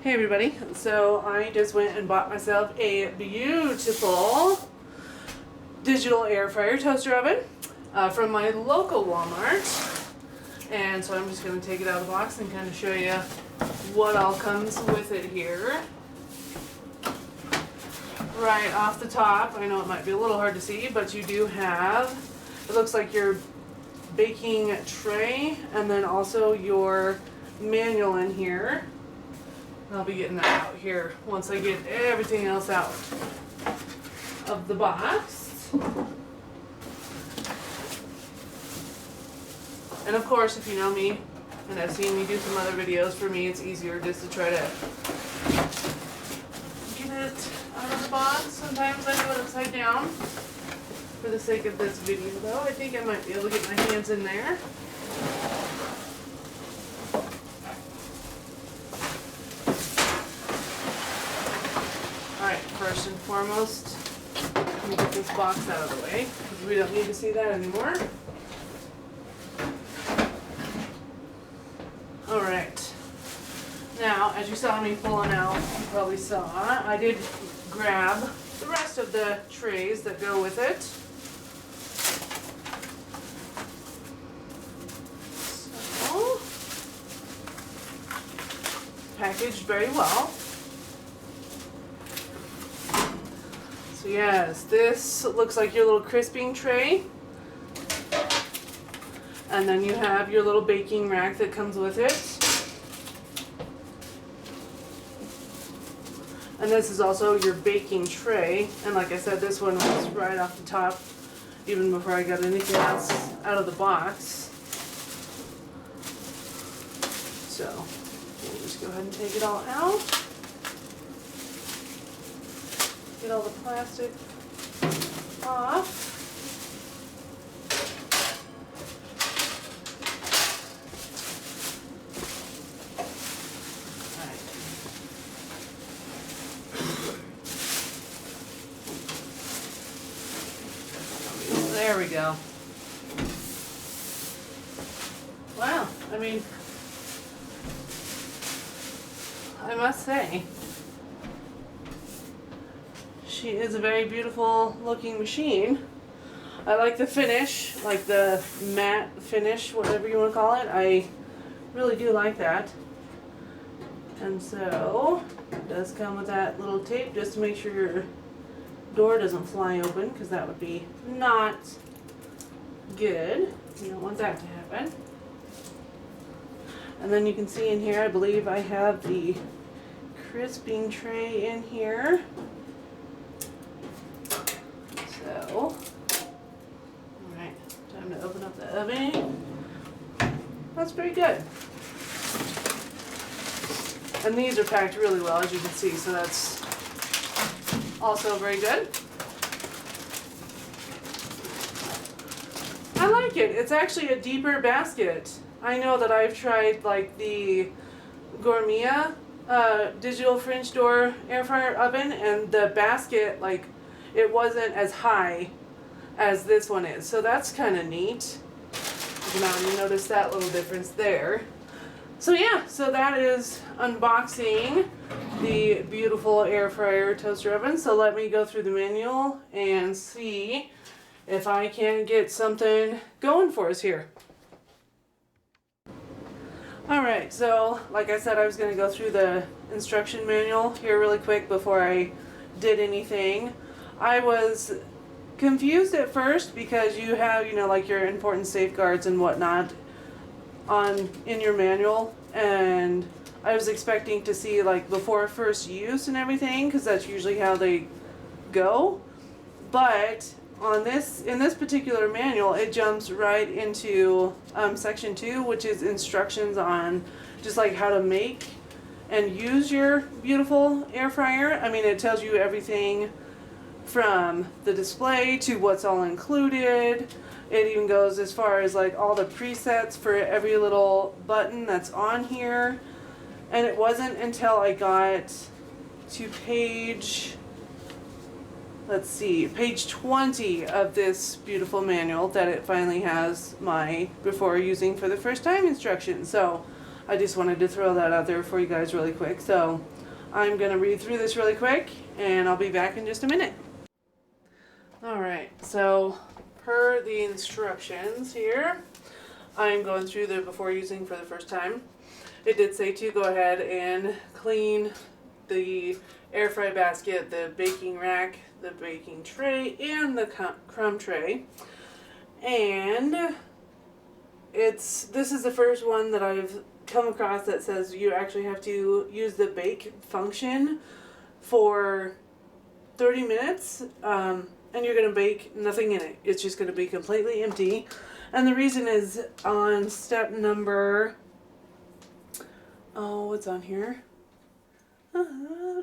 Hey everybody, so I just went and bought myself a beautiful digital air fryer toaster oven from my local Walmart. And so I'm just going to take it out of the box and kind of show you what all comes with it here. Right off the top, I know it might be a little hard to see, but you do have, it looks like your baking tray and then also your manual in here. I'll be getting that out here once I get everything else out of the box. And of course, if you know me and have seen me do some other videos, for me it's easier just to try to get it out of the box. Sometimes I do it upside down. For the sake of this video though, I think I might be able to get my hands in there. Alright, first and foremost, let me get this box out of the way, because we don't need to see that anymore. Alright, now as you saw me pulling out, you probably saw, I did grab the rest of the trays that go with it. So, packaged very well. So yes, this looks like your little crisping tray. And then you have your little baking rack that comes with it. And this is also your baking tray. And like I said, this one was right off the top, even before I got anything else out of the box. So we'll just go ahead and take it all out. Get all the plastic off. There we go. Wow, I mean, I must say, she is a very beautiful looking machine. I like the finish, like the matte finish, whatever you want to call it. I really do like that. And so, it does come with that little tape just to make sure your door doesn't fly open, because that would be not good. You don't want that to happen. And then you can see in here, I believe I have the crisping tray in here. So, alright, time to open up the oven. That's pretty good. And these are packed really well, as you can see, so that's also very good. I like it. It's actually a deeper basket. I know that I've tried like the Gourmet digital French door air fryer oven, and the basket, like, it wasn't as high as this one is. So that's kind of neat. You can already notice that little difference there. So yeah, so that is unboxing the beautiful air fryer toaster oven. So let me go through the manual and see if I can get something going for us here. Alright, so like I said, I was going to go through the instruction manual here really quick before I did anything. I was confused at first because you have, you know, like your important safeguards and whatnot in your manual, and I was expecting to see like before first use and everything, because that's usually how they go. But on in this particular manual, it jumps right into section 2, which is instructions on just like how to make and use your beautiful air fryer. I mean, it tells you everything from the display to what's all included. It even goes as far as like all the presets for every little button that's on here. And it wasn't until I got to page, let's see, page 20 of this beautiful manual that it finally has my before using for the first time instructions. So I just wanted to throw that out there for you guys really quick. So I'm going to read through this really quick, and I'll be back in just a minute. Alright, so per the instructions here, I'm going through the before using for the first time. It did say to go ahead and clean the air fry basket, the baking rack, the baking tray, and the crumb tray. And this is the first one that I've come across that says you actually have to use the bake function for 30 minutes, and you're going to bake nothing in it. It's just going to be completely empty. And the reason is on step number, what's on here?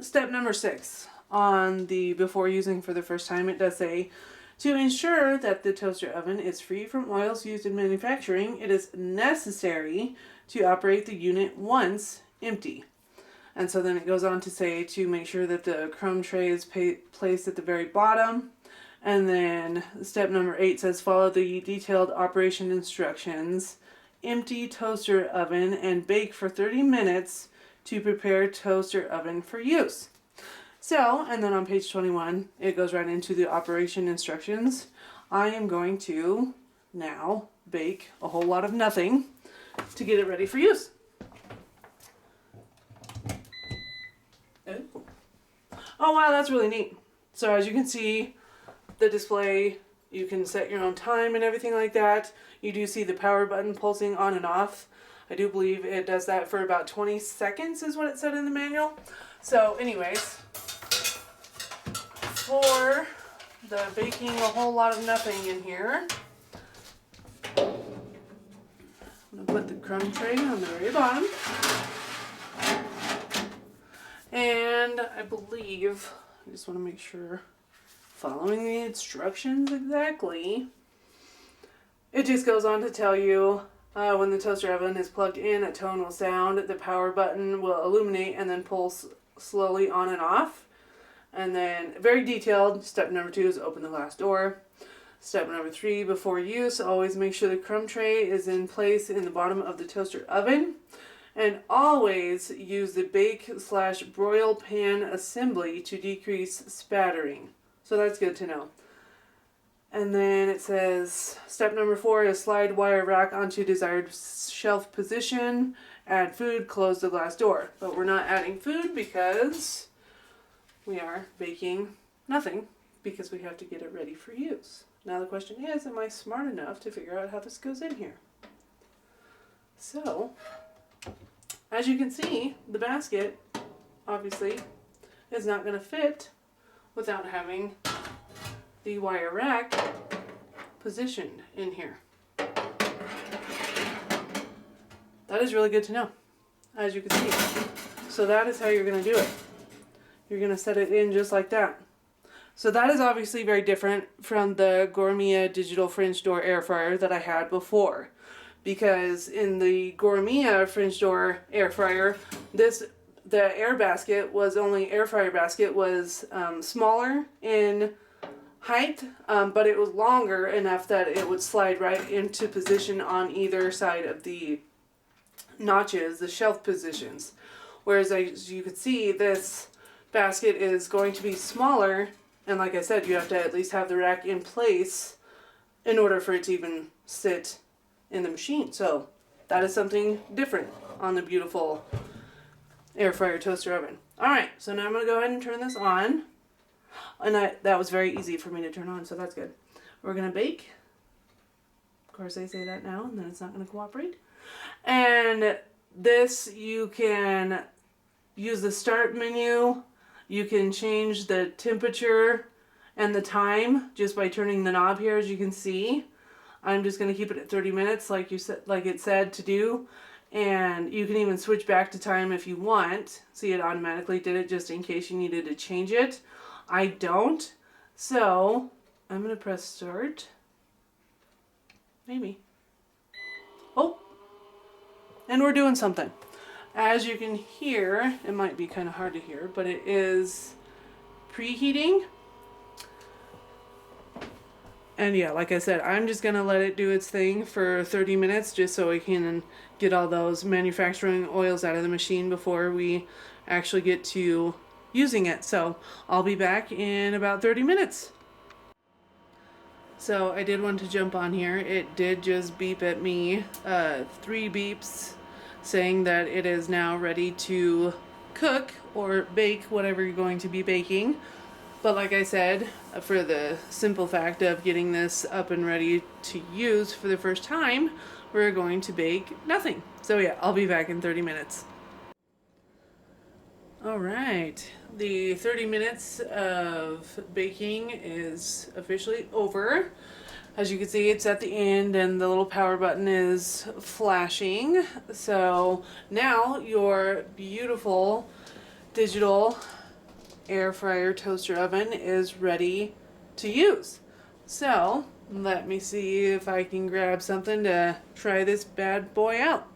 Step number 6 on the before using for the first time, it does say, to ensure that the toaster oven is free from oils used in manufacturing, it is necessary to operate the unit once empty. And so then it goes on to say to make sure that the crumb tray is placed at the very bottom. And then step number 8 says follow the detailed operation instructions, empty toaster oven, and bake for 30 minutes to prepare toaster oven for use. So, and then on page 21, it goes right into the operation instructions. I am going to now bake a whole lot of nothing to get it ready for use. Oh wow, that's really neat. So as you can see, the display, you can set your own time and everything like that. You do see the power button pulsing on and off. I do believe it does that for about 20 seconds is what it said in the manual. So anyways, for the baking a whole lot of nothing in here, I'm going to put the crumb tray on the very bottom. And I believe, I just want to make sure, following the instructions exactly, it just goes on to tell you when the toaster oven is plugged in, a tone will sound, the power button will illuminate and then pulse slowly on and off. And then very detailed, step number 2 is open the glass door. Step number 3, before use, always make sure the crumb tray is in place in the bottom of the toaster oven. And always use the bake/broil pan assembly to decrease spattering. So that's good to know. And then it says, step number 4 is slide wire rack onto desired shelf position. Add food, close the glass door. But we're not adding food because we are baking nothing because we have to get it ready for use. Now the question is, am I smart enough to figure out how this goes in here? So, as you can see, the basket, obviously, is not going to fit without having the wire rack positioned in here. That is really good to know, as you can see. So that is how you're going to do it. You're going to set it in just like that. So that is obviously very different from the Gourmet digital French door air fryer that I had before. Because in the Gourmet French door air fryer, the air basket was air fryer basket was smaller in height, but it was longer enough that it would slide right into position on either side of the notches, the shelf positions. Whereas as you can see, this basket is going to be smaller, and like I said, you have to at least have the rack in place in order for it to even sit in the machine. So that is something different on the beautiful air fryer toaster oven. Alright, so now I'm going to go ahead and turn this on. And that was very easy for me to turn on, so that's good. We're going to bake. Of course, I say that now, and then it's not going to cooperate. And this, you can use the start menu. You can change the temperature and the time just by turning the knob here, as you can see. I'm just going to keep it at 30 minutes like it said to do. And you can even switch back to time if you want. See, it automatically did it just in case you needed to change it. I don't. So, I'm going to press start. Maybe. Oh! And we're doing something. As you can hear, it might be kind of hard to hear, but it is preheating. And yeah, like I said, I'm just going to let it do its thing for 30 minutes just so we can get all those manufacturing oils out of the machine before we actually get to using it. So I'll be back in about 30 minutes. So I did want to jump on here. It did just beep at me, 3 beeps saying that it is now ready to cook or bake whatever you're going to be baking. But like I said, for the simple fact of getting this up and ready to use for the first time, we're going to bake nothing. So yeah, I'll be back in 30 minutes. All right, the 30 minutes of baking is officially over. As you can see, it's at the end and the little power button is flashing. So now your beautiful digital air fryer toaster oven is ready to use. So let me see if I can grab something to try this bad boy out.